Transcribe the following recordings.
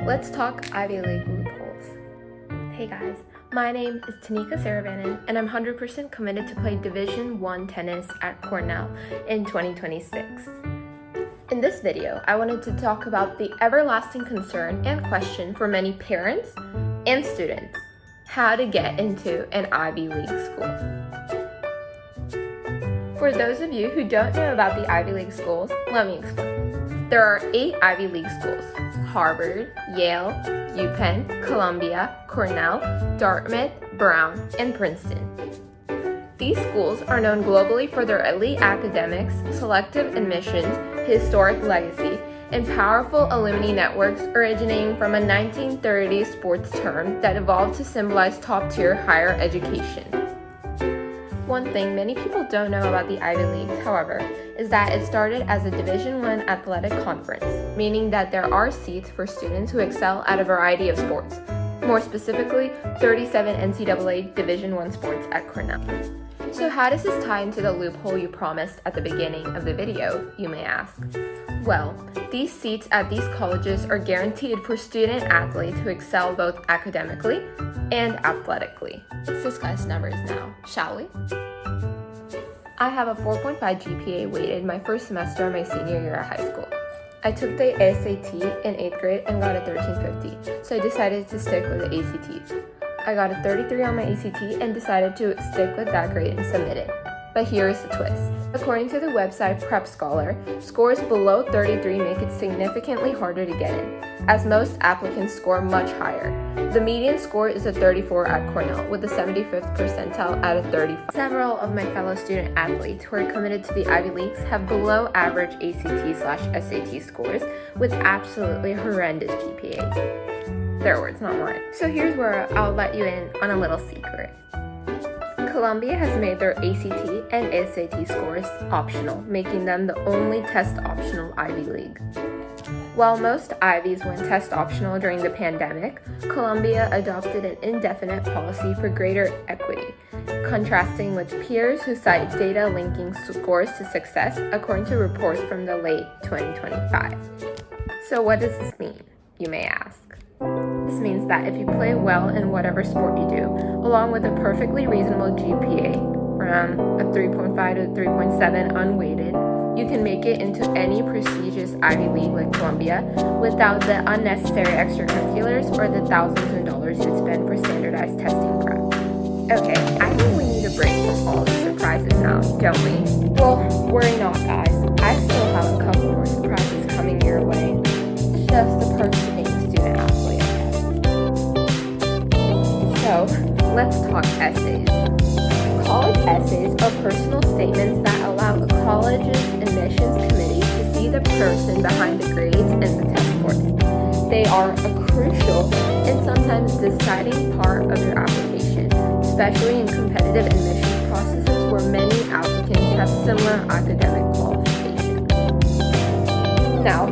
Let's talk Ivy League loopholes. Hey guys, my name is Tanika Saravanan and I'm 100% committed to play Division I tennis at Cornell in 2026. In this video, I wanted to talk about the everlasting concern and question for many parents and students: how to get into an Ivy League school. For those of you who don't know about the Ivy League schools, let me explain. There are 8 Ivy League schools: Harvard, Yale, UPenn, Columbia, Cornell, Dartmouth, Brown, and Princeton. These schools are known globally for their elite academics, selective admissions, historic legacy, and powerful alumni networks originating from a 1930s sports term that evolved to symbolize top-tier higher education. One thing many people don't know about the Ivy Leagues, however, is that it started as a Division I athletic conference, meaning that there are seats for students who excel at a variety of sports, more specifically 37 NCAA Division I sports at Cornell. So how does this tie into the loophole you promised at the beginning of the video, you may ask? Well, these seats at these colleges are guaranteed for student athletes who excel both academically and athletically. Let's discuss numbers now, shall we? I have a 4.5 GPA weighted my first semester of my senior year at high school. I took the SAT in 8th grade and got a 1350, so I decided to stick with the ACTs. I got a 33 on my ACT and decided to stick with that grade and submit it. But here is the twist. According to the website Prep Scholar, scores below 33 make it significantly harder to get in, as most applicants score much higher. The median score is a 34 at Cornell, with the 75th percentile at a 35. Several of my fellow student athletes who are committed to the Ivy Leagues have below average ACT/SAT scores with absolutely horrendous GPAs. Their words, not mine. So here's where I'll let you in on a little secret. Columbia has made their ACT and SAT scores optional, making them the only test-optional Ivy League. While most Ivies went test-optional during the pandemic, Columbia adopted an indefinite policy for greater equity, contrasting with peers who cite data linking scores to success, according to reports from the late 2025. So what does this mean, you may ask? This means that if you play well in whatever sport you do, along with a perfectly reasonable GPA, from a 3.5 to 3.7 unweighted, you can make it into any prestigious Ivy League like Columbia without the unnecessary extracurriculars or the thousands of dollars you'd spend for standardized testing prep. Okay, I think we need a break from all the surprises now, don't we? Well, worry not, guys. I still have a couple more surprises coming your way. Just the perks of being a student athlete. So, let's talk essays. College essays are personal statements that allow a college's admissions committee to see the person behind the grades and the test scores. They are a crucial and sometimes deciding part of your application, especially in competitive admissions processes where many applicants have similar academic qualifications. Now,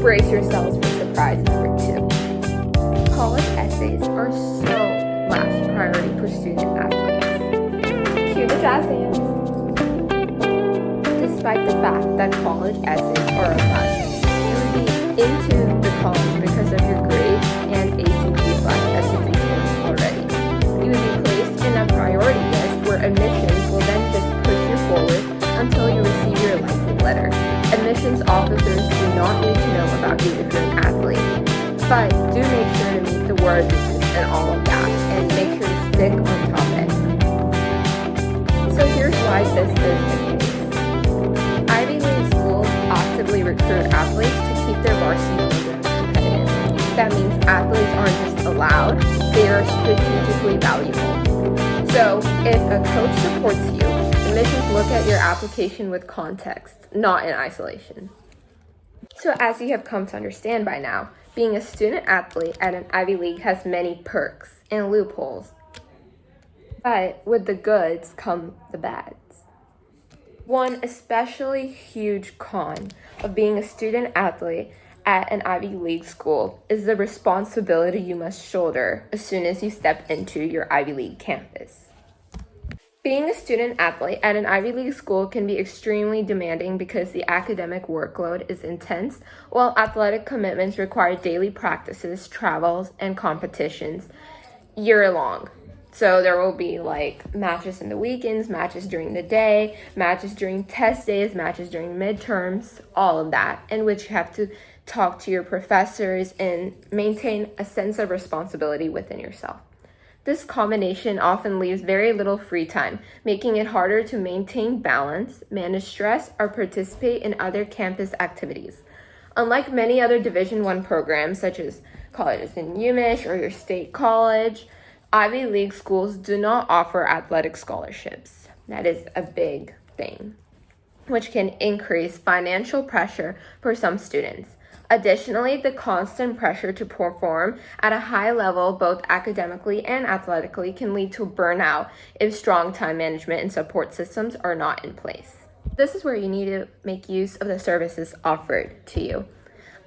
brace yourselves for surprise number 2. College essays are so last priority for student athletes. Cue the jazz hands. Despite the fact that college essays are a must, you would be into the college because of your grades and ACT/SAT scores already. You would be placed in a priority list where admissions will then just push you forward until you receive your liking letter. Admissions officers do not need to know about you if you're an athlete, but do make sure to meet the word and all of that, and make sure to stick on topic. So here's why this is the case. Ivy League schools actively recruit athletes to keep their varsity programs competitive. That means athletes aren't just allowed, they are strategically valuable. So if a coach supports you, admissions look at your application with context, not in isolation. So as you have come to understand by now, being a student athlete at an Ivy League has many perks and loopholes. But with the goods come the bads. One especially huge con of being a student athlete at an Ivy League school is the responsibility you must shoulder as soon as you step into your Ivy League campus. Being a student athlete at an Ivy League school can be extremely demanding because the academic workload is intense, while athletic commitments require daily practices, travels, and competitions year long. So there will be like matches in the weekends, matches during the day, matches during test days, matches during midterms, all of that, in which you have to talk to your professors and maintain a sense of responsibility within yourself. This combination often leaves very little free time, making it harder to maintain balance, manage stress, or participate in other campus activities. Unlike many other Division I programs, such as colleges in UMich or your state college, Ivy League schools do not offer athletic scholarships. That is a big thing, which can increase financial pressure for some students. Additionally, the constant pressure to perform at a high level, both academically and athletically, can lead to burnout if strong time management and support systems are not in place. This is where you need to make use of the services offered to you.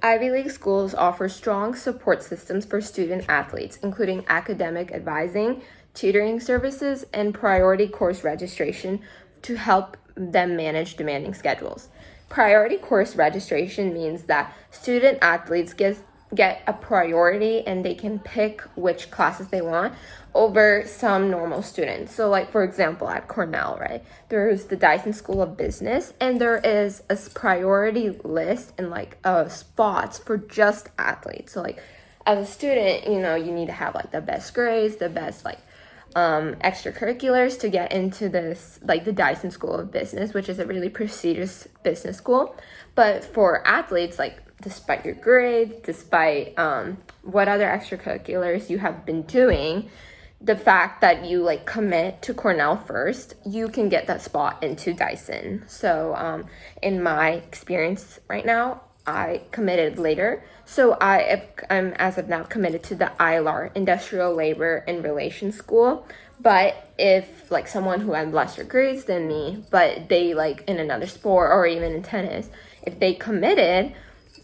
Ivy League schools offer strong support systems for student athletes, including academic advising, tutoring services, and priority course registration to help them manage demanding schedules. Priority course registration means that student athletes get a priority and they can pick which classes they want over some normal students. So like, for example, at Cornell, right, there's the Dyson School of Business, and there is a priority list and like spots for just athletes. So like, as a student, you need to have like the best grades, the best like extracurriculars to get into this, like the Dyson School of Business, which is a really prestigious business school. But for athletes, like despite your grades, despite what other extracurriculars you have been doing, the fact that you like commit to Cornell first, you can get that spot into Dyson. So in my experience right now, I committed later. So I'm as of now committed to the ILR, Industrial Labor and Relations School. But if like someone who had lesser grades than me, but they like in another sport or even in tennis, if they committed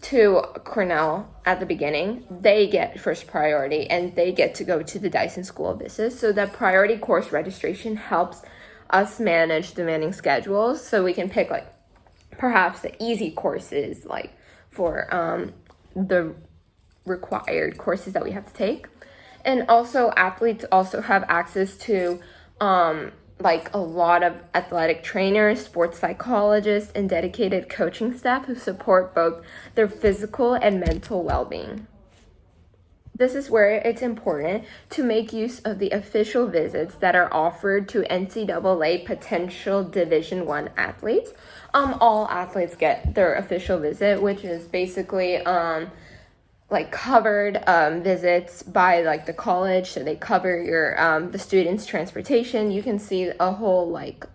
to Cornell at the beginning, they get first priority and they get to go to the Dyson School of Business. So the priority course registration helps us manage demanding schedules, so we can pick like perhaps the easy courses like for the required courses that we have to take. And also athletes also have access to like a lot of athletic trainers, sports psychologists, and dedicated coaching staff who support both their physical and mental well-being. This is where it's important to make use of the official visits that are offered to NCAA potential Division I athletes. All athletes get their official visit, which is basically like covered visits by like the college. So they cover your the students' transportation. You can see a whole like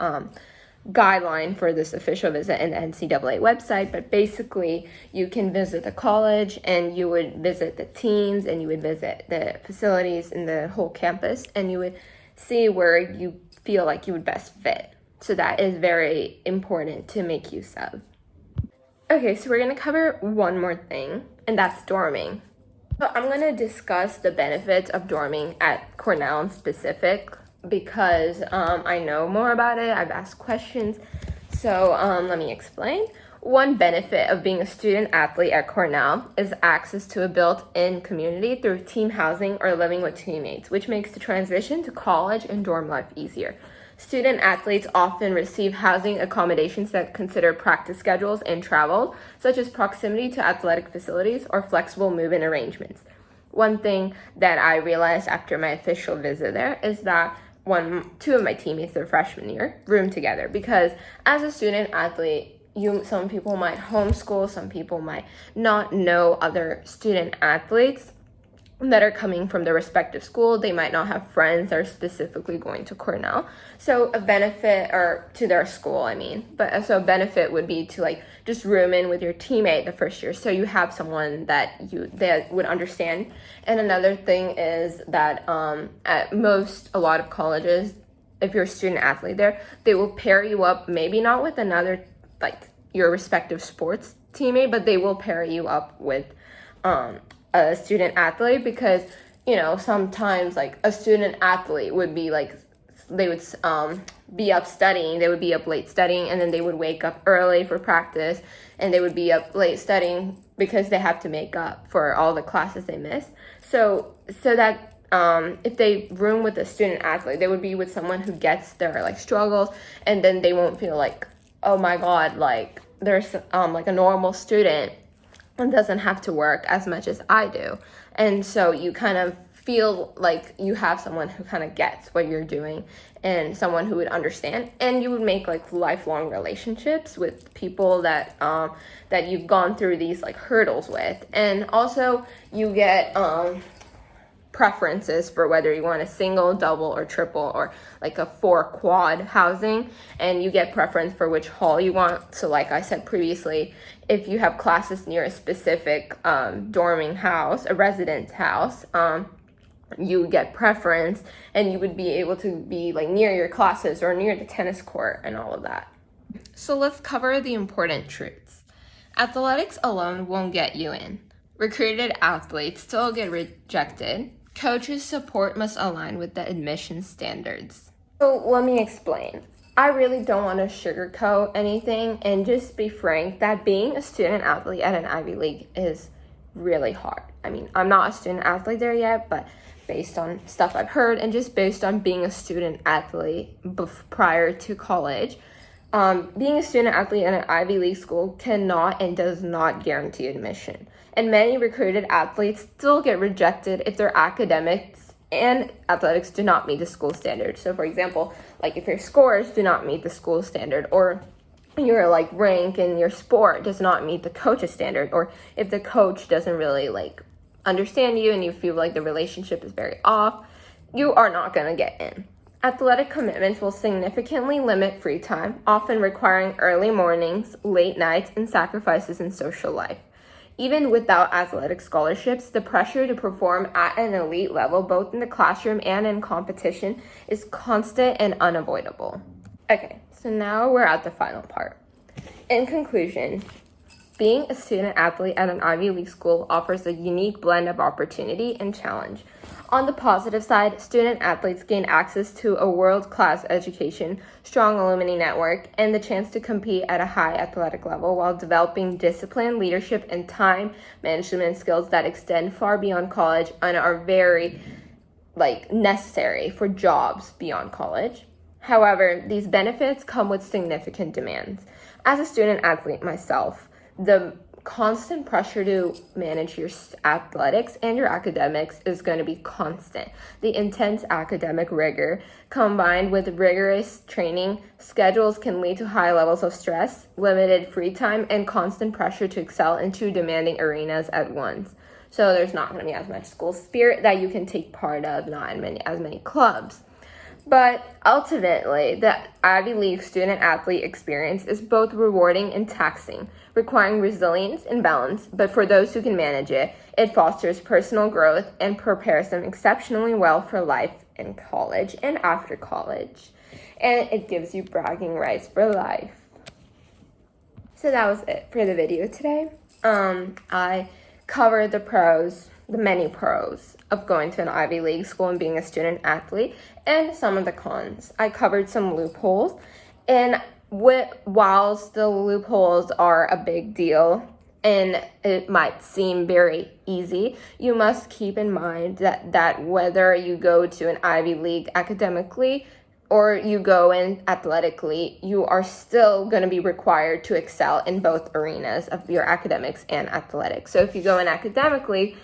guideline for this official visit in the NCAA website, but basically you can visit the college and you would visit the teams and you would visit the facilities in the whole campus, and you would see where you feel like you would best fit. So that is very important to make use of. Okay, so we're going to cover one more thing, and that's dorming. So I'm going to discuss the benefits of dorming at Cornell in specific because I know more about it. I've asked questions. So let me explain. One benefit of being a student athlete at Cornell is access to a built-in community through team housing or living with teammates, which makes the transition to college and dorm life easier. Student athletes often receive housing accommodations that consider practice schedules and travel, such as proximity to athletic facilities or flexible move-in arrangements. One thing that I realized after my official visit there is that two of my teammates their freshman year roomed together, because as a student athlete, some people might homeschool, some people might not know other student athletes that are coming from their respective school. They might not have friends that are specifically going to Cornell. So a benefit, or to their school, so a benefit would be to like just room in with your teammate the first year, so you have someone that would understand. And another thing is that at a lot of colleges, if you're a student athlete there, they will pair you up, maybe not with another like your respective sports teammate, but they will pair you up with a student athlete, because sometimes like a student athlete would be like be up studying. They would be up late studying, and then they would wake up early for practice, and they would be up late studying because they have to make up for all the classes they missed. So that if they room with a student athlete, they would be with someone who gets their like struggles, and then they won't feel like, oh my God, like there's like a normal student and doesn't have to work as much as I do. And so you kind of feel like you have someone who kind of gets what you're doing and someone who would understand, and you would make like lifelong relationships with people that that you've gone through these like hurdles with. And also you get preferences for whether you want a single, double, or triple, or like a 4 quad housing, and you get preference for which hall you want. So like I said previously, if you have classes near a specific dorming house, a residence house, you would get preference, and you would be able to be like near your classes or near the tennis court and all of that. So let's cover the important truths. Athletics alone won't get you in. Recruited athletes still get rejected. Coaches' support must align with the admission standards. So let me explain. I really don't want to sugarcoat anything and just be frank that being a student athlete at an Ivy League is really hard. I mean, I'm not a student athlete there yet, but based on stuff I've heard and just based on being a student athlete prior to college, being a student athlete at an Ivy League school cannot and does not guarantee admission. And many recruited athletes still get rejected if their academics and athletics do not meet the school standard. So for example, like if your scores do not meet the school standard, or your like rank in your sport does not meet the coach's standard, or if the coach doesn't really like understand you and you feel like the relationship is very off, you are not going to get in. Athletic commitments will significantly limit free time, often requiring early mornings, late nights, and sacrifices in social life. Even without athletic scholarships, the pressure to perform at an elite level, both in the classroom and in competition, is constant and unavoidable. Okay, so now we're at the final part. In conclusion, being a student athlete at an Ivy League school offers a unique blend of opportunity and challenge. On the positive side, student athletes gain access to a world-class education, strong alumni network, and the chance to compete at a high athletic level while developing discipline, leadership, and time management skills that extend far beyond college and are very necessary for jobs beyond college. However, these benefits come with significant demands. As a student athlete myself, the constant pressure to manage your athletics and your academics is going to be constant. The intense academic rigor combined with rigorous training schedules can lead to high levels of stress, limited free time, and constant pressure to excel in two demanding arenas at once. So there's not going to be as much school spirit that you can take part of, not as many clubs. But ultimately, the Ivy League student athlete experience is both rewarding and taxing, requiring resilience and balance. But for those who can manage it, it fosters personal growth and prepares them exceptionally well for life in college and after college. And it gives you bragging rights for life. So that was it for the video today. I covered the many pros of going to an Ivy League school and being a student athlete, and some of the cons. I covered some loopholes, and whilst the loopholes are a big deal and it might seem very easy, you must keep in mind that whether you go to an Ivy League academically or you go in athletically, you are still going to be required to excel in both arenas of your academics and athletics. So if you go in academically,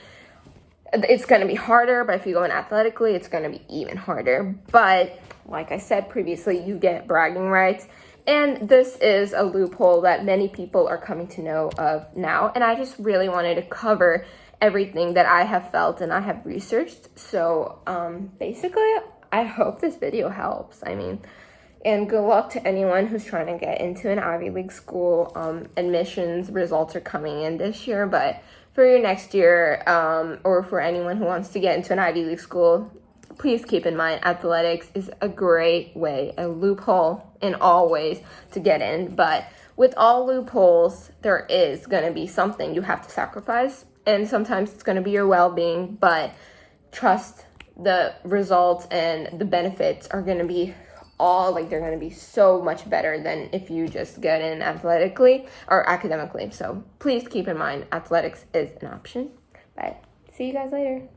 it's going to be harder, but if you go in athletically, it's going to be even harder. But like I said previously, you get bragging rights, and this is a loophole that many people are coming to know of now, and I just really wanted to cover everything that I have felt and I have researched. So basically, I hope this video helps. And good luck to anyone who's trying to get into an Ivy League school. Admissions results are coming in this year, but for your next year, or for anyone who wants to get into an Ivy League school, please keep in mind athletics is a great way, a loophole in all ways to get in. But with all loopholes, there is going to be something you have to sacrifice, and sometimes it's going to be your well-being, but trust the results and the benefits are going to be they're going to be so much better than if you just get in athletically or academically. So please keep in mind, athletics is an option. But see you guys later.